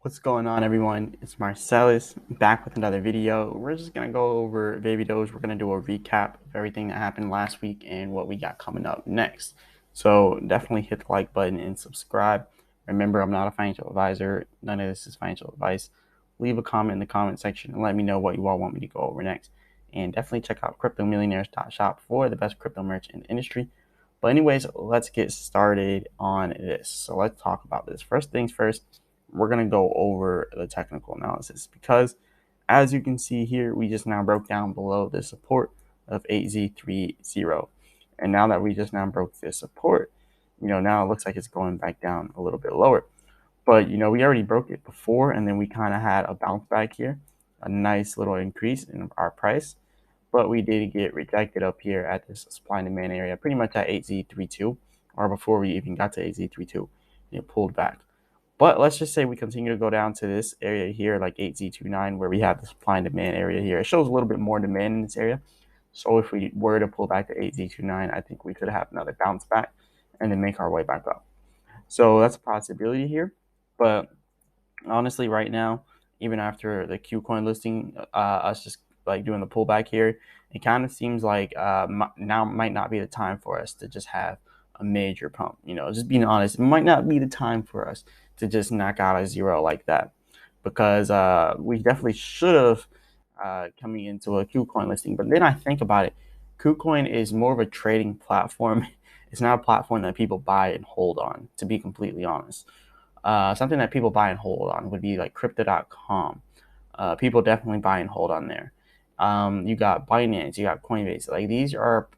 What's going on, everyone? It's Marsellis back with another video. We're just gonna go over baby doge. We're gonna do a recap of everything that happened last week and what we got coming up next. So definitely hit the like button and subscribe. Remember, I'm not a financial advisor. None of this is financial advice. Leave a comment in the comment section and let me know what you all want me to go over next. And definitely check out cryptomillionaires.shop for the best crypto merch in the industry. But anyways, let's get started on this. So let's talk about this. First things first, we're going to go over the technical analysis because as you can see here, we just now broke down below the support of 8Z30. And now that we just now broke this support, now it looks like it's going back down a little bit lower. But, we already broke it before, and then we kind of had a bounce back here, a nice little increase in our price. But we did get rejected up here at this supply and demand area, pretty much at 8Z32, or before we even got to 8Z32, it pulled back. But let's just say we continue to go down to this area here, like 8Z29, where we have the supply and demand area here. It shows a little bit more demand in this area. So if we were to pull back to 8Z29, I think we could have another bounce back and then make our way back up. So that's a possibility here. But honestly, right now, even after the KuCoin listing, us just like doing the pullback here, it kind of seems like now might not be the time for us to just have a major pump. Just being honest, it might not be the time for us to just knock out a zero like that, because we definitely should have coming into a KuCoin listing. But then I think about it, KuCoin is more of a trading platform. It's not a platform that people buy and hold on, to be completely honest. Something that people buy and hold on would be like crypto.com. People definitely buy and hold on there. You got Binance, you got Coinbase. Like, these are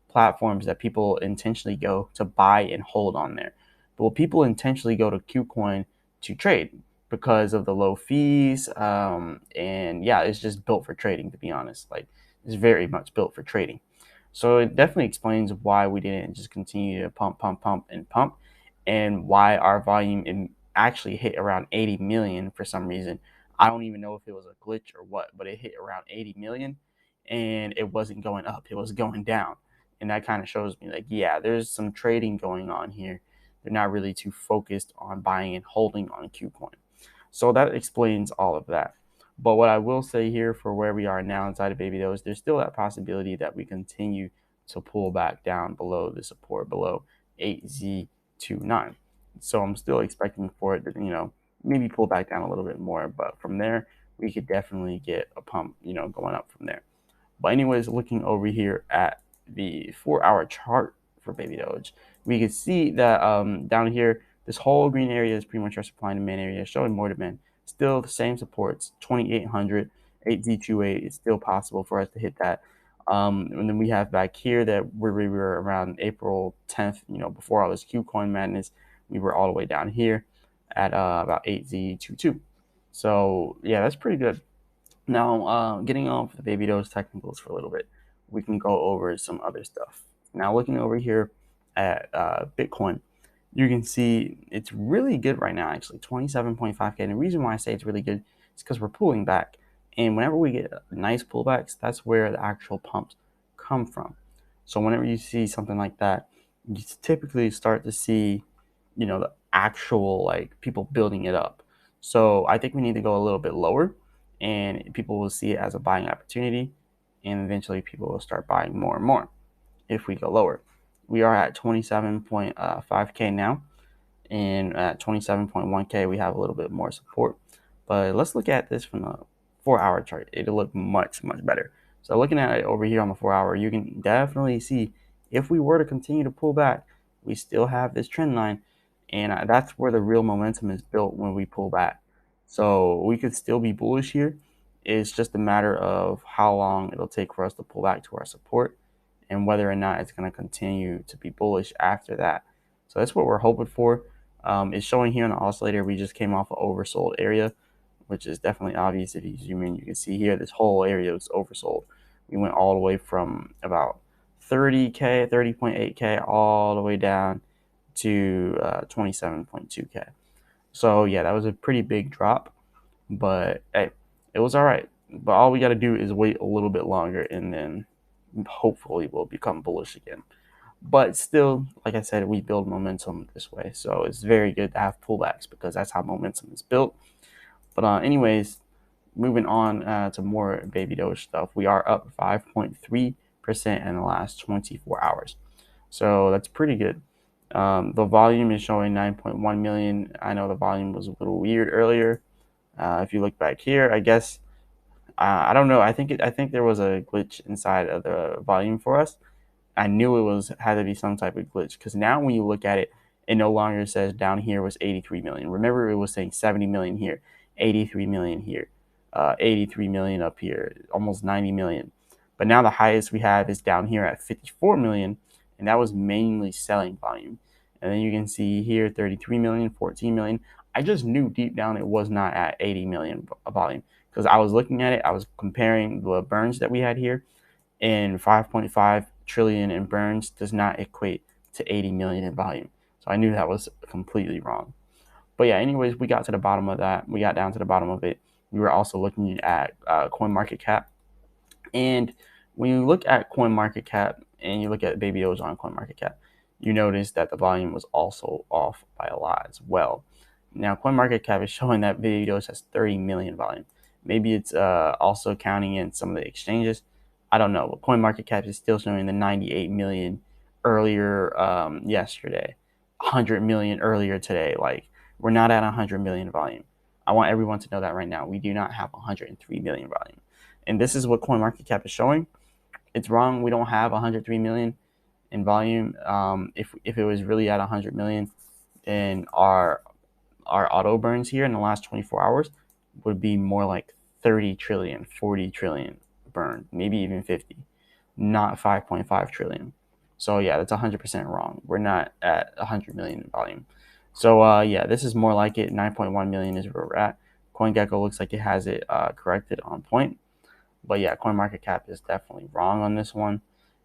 platforms that people intentionally go to buy and hold on there. But people intentionally go to KuCoin to trade because of the low fees. And yeah, it's just built for trading, to be honest. Like, it's very much built for trading. So it definitely explains why we didn't just continue to pump, and pump, and why our volume actually hit around 80 million for some reason. I don't even know if it was a glitch or what, but it hit around 80 million and it wasn't going up, it was going down. And that kind of shows me, like, yeah, there's some trading going on here. They're not really too focused on buying and holding on KuCoin. So that explains all of that. But what I will say here for where we are now inside of baby doge, there's still that possibility that we continue to pull back down below the support, below 8Z29. So I'm still expecting for it to, maybe pull back down a little bit more. But from there, we could definitely get a pump, going up from there. But anyways, looking over here at the 4-hour chart for baby doge, we can see that down here, this whole green area is pretty much our supply and demand area, showing more demand. Still the same supports, 2,800, 8Z28 is still possible for us to hit that. And then we have back here that where we were around April 10th, before all this KuCoin madness, we were all the way down here at about 8Z22. So yeah, that's pretty good. Now, getting off the baby doge technicals for a little bit, we can go over some other stuff. Now, looking over here at Bitcoin, you can see it's really good right now, actually, 27.5K. And the reason why I say it's really good is because we're pulling back. And whenever we get nice pullbacks, that's where the actual pumps come from. So whenever you see something like that, you typically start to see, the actual, like, people building it up. So I think we need to go a little bit lower, and people will see it as a buying opportunity, and eventually people will start buying more and more if we go lower. We are at 27.5K now, and at 27.1K we have a little bit more support. But let's look at this from the 4-hour chart. It'll look much better. So looking at it over here on the 4-hour, you can definitely see if we were to continue to pull back, we still have this trend line, and that's where the real momentum is built when we pull back. So we could still be bullish here. It's just a matter of how long it'll take for us to pull back to our support and whether or not it's going to continue to be bullish after that. So that's what we're hoping for. It's showing here in the oscillator, we just came off an oversold area, which is definitely obvious. If you zoom in, you can see here this whole area was oversold. We went all the way from about 30K, 30.8K, all the way down to 27.2K. So yeah, that was a pretty big drop, but hey, it was all right. But all we got to do is wait a little bit longer, and then hopefully we'll become bullish again. But still, like I said, we build momentum this way. So it's very good to have pullbacks because that's how momentum is built. But anyways, moving on to more Baby Doge stuff. We are up 5.3% in the last 24 hours. So that's pretty good. The volume is showing 9.1 million. I know the volume was a little weird earlier. If you look back here, I guess I don't know. I think there was a glitch inside of the volume for us. I knew it had to be some type of glitch, because now when you look at it, it no longer says down here was 83 million. Remember, it was saying 70 million here, 83 million here, 83 million up here, almost 90 million. But now the highest we have is down here at 54 million, and that was mainly selling volume. And then you can see here 33 million, 14 million. I just knew deep down it was not at 80 million volume, because I was looking at it, I was comparing the burns that we had here, and 5.5 trillion in burns does not equate to 80 million in volume. So I knew that was completely wrong. But yeah, anyways, we got to the bottom of that. We got down to the bottom of it. We were also looking at CoinMarketCap. And when you look at CoinMarketCap and you look at Baby Doge on CoinMarketCap, you notice that the volume was also off by a lot as well. Now, CoinMarketCap is showing that Baby Doge has 30 million volume. Maybe it's also counting in some of the exchanges. I don't know. But CoinMarketCap is still showing the 98 million earlier yesterday, 100 million earlier today. Like, we're not at 100 million volume. I want everyone to know that right now. We do not have 103 million volume. And this is what CoinMarketCap is showing. It's wrong. We don't have 103 million in volume. If it was really at 100 million, then our auto burns here in the last 24 hours would be more like 30 trillion, 40 trillion burned, maybe even 50, not 5.5 trillion. So yeah, that's 100% wrong. We're not at 100 million in volume. So yeah, this is more like it. 9.1 million is where we're at. CoinGecko looks like it has it corrected on point. But yeah, CoinMarketCap is definitely wrong on this one.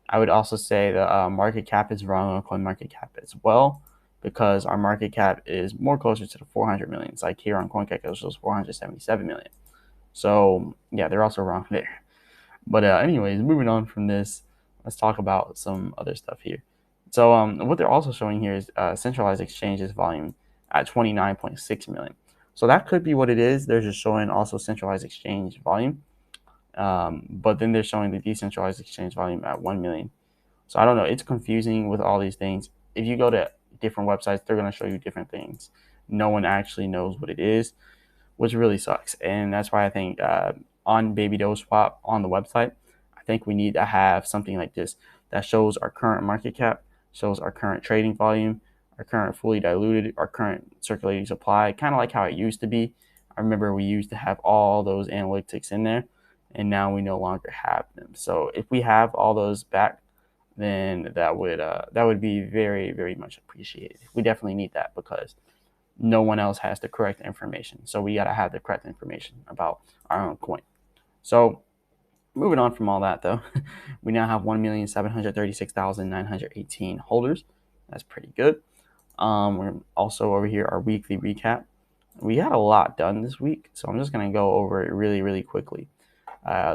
I would also say the market cap is wrong on CoinMarketCap as well, because our market cap is more closer to the 400 million. It's like here on CoinGecko, it shows 477 million. So yeah, they're also wrong there. But anyways, moving on from this, let's talk about some other stuff here. So what they're also showing here is centralized exchanges volume at 29.6 million. So that could be what it is. They're just showing also centralized exchange volume. But then they're showing the decentralized exchange volume at 1 million. So I don't know. It's confusing with all these things. If you go to different websites, they're going to show you different things. No one actually knows what it is, which really sucks. And that's why I think on Baby Doge Swap on the website, I think we need to have something like this that shows our current market cap, shows our current trading volume, our current fully diluted, our current circulating supply, kind of like how it used to be. I remember we used to have all those analytics in there, and now we no longer have them. So if we have all those back, then that would be very, very much appreciated. We definitely need that, because no one else has the correct information. So we got to have the correct information about our own coin. So moving on from all that, though, we now have 1,736,918 holders. That's pretty good. We're also over here, our weekly recap. We had a lot done this week, so I'm just going to go over it really, really quickly.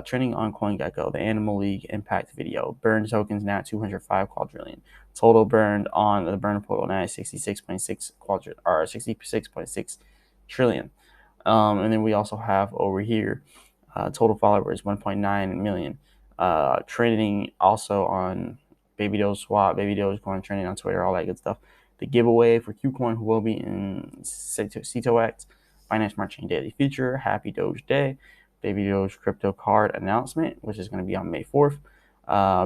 Trending on CoinGecko, the Animal League impact video. Burn tokens now at 205 quadrillion. Total burned on the burn portal now at 66.6 quadrillion, or 66.6 trillion. And then we also have over here total followers 1.9 million. Trending also on Baby Doge Swap, Baby Doge Coin, trending on Twitter, all that good stuff. The giveaway for KuCoin will be in CetoX, Binance Smart Chain Daily Feature. Happy Doge Day. Baby Doge crypto card announcement, which is going to be on May 4th.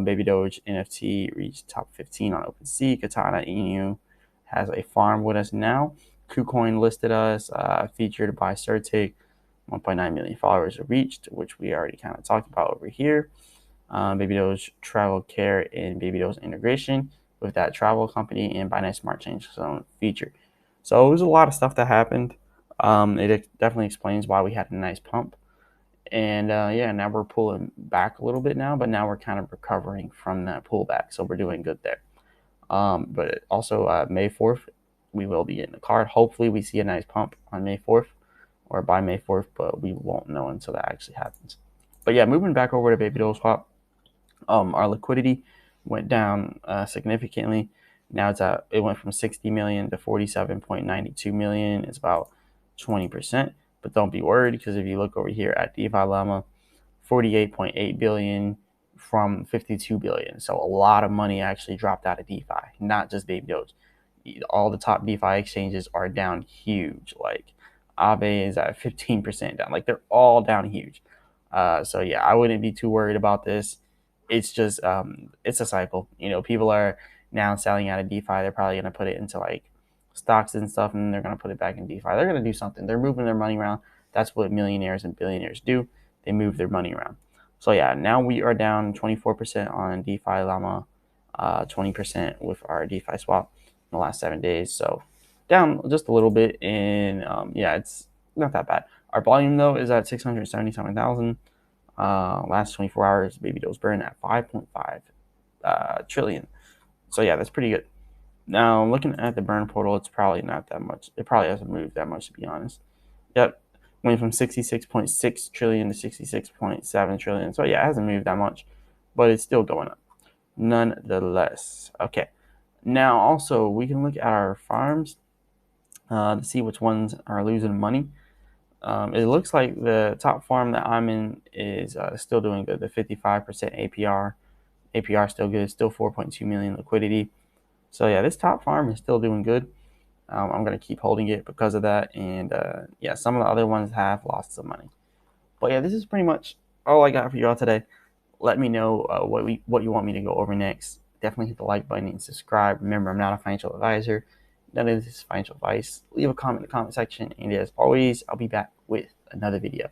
Baby Doge NFT reached top 15 on OpenSea. Katana Inu has a farm with us now. KuCoin listed us, featured by Certic. 1.9 million followers reached, which we already kind of talked about over here. Baby Doge travel care and Baby Doge integration with that travel company and Binance Smart Chain Zone feature. So it was a lot of stuff that happened. It definitely explains why we had a nice pump. And yeah, now we're pulling back a little bit now, but now we're kind of recovering from that pullback. So we're doing good there. But also May 4th, we will be getting the card. Hopefully we see a nice pump on May 4th or by May 4th, but we won't know until that actually happens. But yeah, moving back over to Baby Doge Swap, our liquidity went down significantly. Now it went from 60 million to 47.92 million. It's about 20%. But don't be worried, because if you look over here at DeFi Llama, 48.8 billion from 52 billion. So a lot of money actually dropped out of DeFi, not just Baby Doge. All the top DeFi exchanges are down huge. Like Aave is at 15% down. Like they're all down huge. So yeah, I wouldn't be too worried about this. It's just it's a cycle. People are now selling out of DeFi. They're probably gonna put it into like stocks and stuff, and then they're gonna put it back in DeFi. They're gonna do something. They're moving their money around. That's what millionaires and billionaires do. They move their money around. So yeah, now we are down 24% on DeFi Llama, 20% with our DeFi swap in the last 7 days. So down just a little bit, and yeah, it's not that bad. Our volume though is at 677,000. Last 24 hours, Baby Doge burn at 5.5 trillion. So yeah, that's pretty good. Now looking at the burn portal, it's probably not that much. It probably hasn't moved that much, to be honest. Yep, went from 66.6 trillion to 66.7 trillion. So yeah, it hasn't moved that much, but it's still going up nonetheless. Okay, now also we can look at our farms to see which ones are losing money. It looks like the top farm that I'm in is still doing good. The 55% APR still good, still 4.2 million liquidity. So yeah, this top farm is still doing good. I'm going to keep holding it because of that. And yeah, some of the other ones have lost some money. But yeah, this is pretty much all I got for y'all today. Let me know what you want me to go over next. Definitely hit the like button and subscribe. Remember, I'm not a financial advisor. None of this is financial advice. Leave a comment in the comment section. And as always, I'll be back with another video.